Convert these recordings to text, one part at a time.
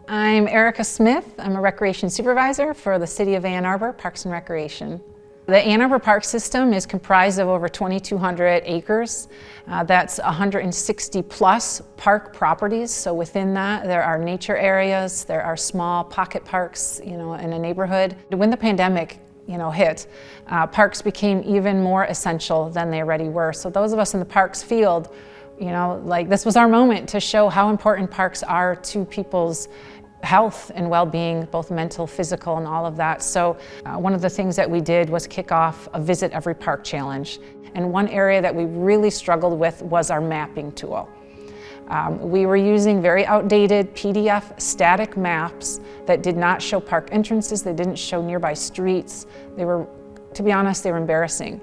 I'm Erica Smith. I'm a recreation supervisor for the City of Ann Arbor Parks and Recreation. The Ann Arbor Park System is comprised of over 2,200 acres. That's 160 plus park properties. So within that, there are nature areas, there are small pocket parks, in a neighborhood. When the pandemic, hit, parks became even more essential than they already were. So those of us in the parks field, this was our moment to show how important parks are to people's health and well-being, both mental, physical, and all of that. So one of the things that we did was kick off a Visit Every Park challenge. And one area that we really struggled with was our mapping tool. We were using very outdated PDF static maps that did not show park entrances, they didn't show nearby streets. They were, to be honest, they were embarrassing.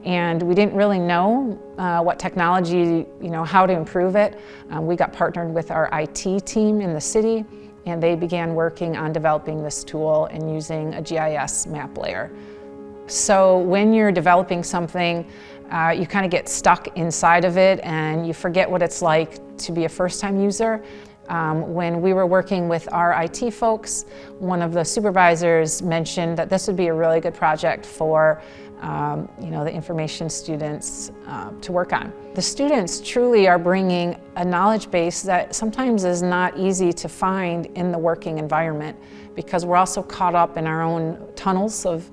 And we didn't really know what technology, how to improve it. We got partnered with our IT team in the city, and they began working on developing this tool and using a GIS map layer. So when you're developing something, you kind of get stuck inside of it and you forget what it's like to be a first-time user. When we were working with our IT folks, one of the supervisors mentioned that this would be a really good project for the information students to work on. The students truly are bringing a knowledge base that sometimes is not easy to find in the working environment, because we're also caught up in our own tunnels of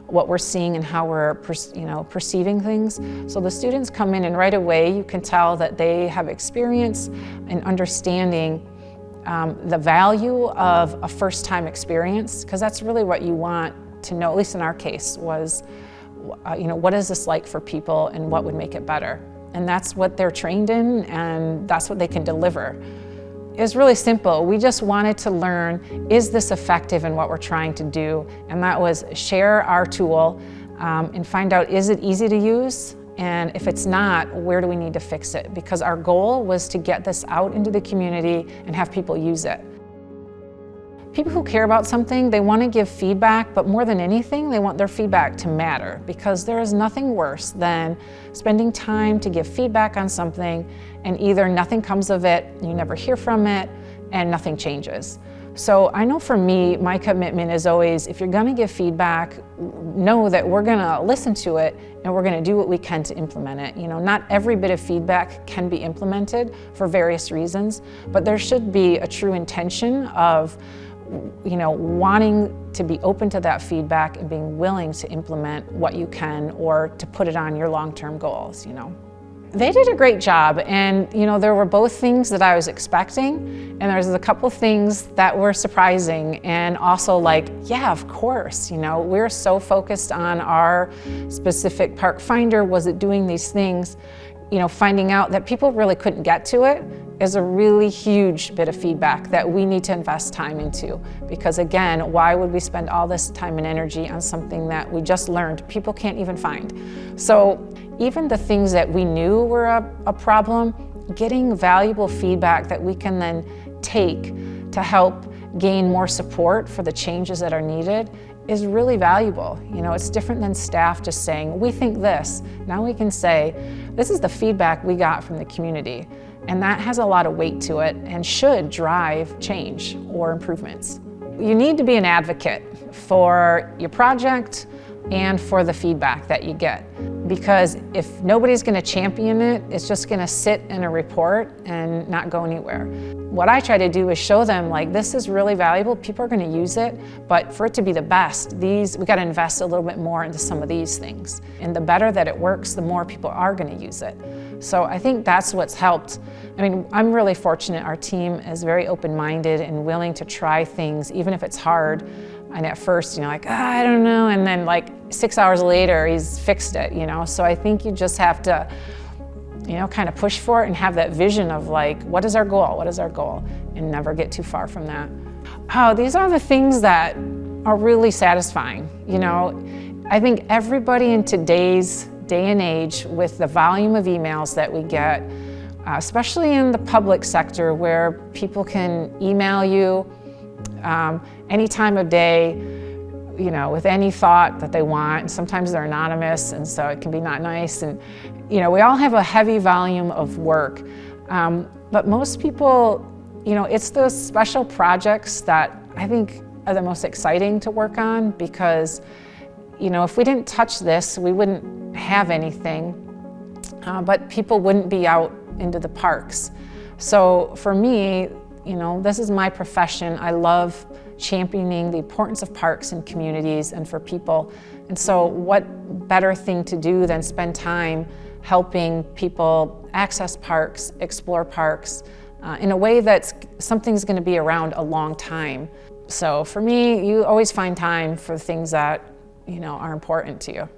what we're seeing and how we're perceiving things. So the students come in and right away you can tell that they have experience in understanding the value of a first-time experience, because that's really what you want to know, at least in our case, was what is this like for people and what would make it better? And that's what they're trained in, and that's what they can deliver. It was really simple. We just wanted to learn, is this effective in what we're trying to do? And that was share our tool and find out, is it easy to use? And if it's not, where do we need to fix it? Because our goal was to get this out into the community and have people use it. People who care about something, they want to give feedback, but more than anything, they want their feedback to matter, because there is nothing worse than spending time to give feedback on something and either nothing comes of it, you never hear from it, and nothing changes. So I know for me, my commitment is always, if you're going to give feedback, know that we're going to listen to it and we're going to do what we can to implement it. Not every bit of feedback can be implemented for various reasons, but there should be a true intention of wanting to be open to that feedback and being willing to implement what you can or to put it on your long-term goals, They did a great job, and there were both things that I was expecting, and there's a couple things that were surprising, and also yeah, of course, we're so focused on our specific park finder. Was it doing these things? Finding out that people really couldn't get to it is a really huge bit of feedback that we need to invest time into. Because again, why would we spend all this time and energy on something that we just learned people can't even find? So even the things that we knew were a problem, getting valuable feedback that we can then take to help gain more support for the changes that are needed is really valuable. It's different than staff just saying, we think this. Now we can say, this is the feedback we got from the community. And that has a lot of weight to it and should drive change or improvements. You need to be an advocate for your project and for the feedback that you get. Because if nobody's going to champion it, it's just going to sit in a report and not go anywhere. What I try to do is show them, this is really valuable, people are going to use it, but for it to be the best, we got to invest a little bit more into some of these things. And the better that it works, the more people are going to use it. So I think that's what's helped. I'm really fortunate. Our team is very open-minded and willing to try things, even if it's hard. And at first, I don't know, and then 6 hours later, he's fixed it, So I think you just have to, kind of push for it and have that vision of what is our goal? What is our goal? And never get too far from that. Oh, these are the things that are really satisfying. I think everybody in today's day and age, with the volume of emails that we get, especially in the public sector where people can email you any time of day, with any thought that they want. And sometimes they're anonymous, and so it can be not nice. And we all have a heavy volume of work, but most people You know, it's those special projects that I think are the most exciting to work on because, you know, if we didn't touch this, we wouldn't have anything, but people wouldn't be out into the parks. So for me, you know, this is my profession. I love championing the importance of parks in communities and for people. And so what better thing to do than spend time helping people access parks, explore parks, in a way that's something's going to be around a long time. So for me, you always find time for things that, you know, are important to you.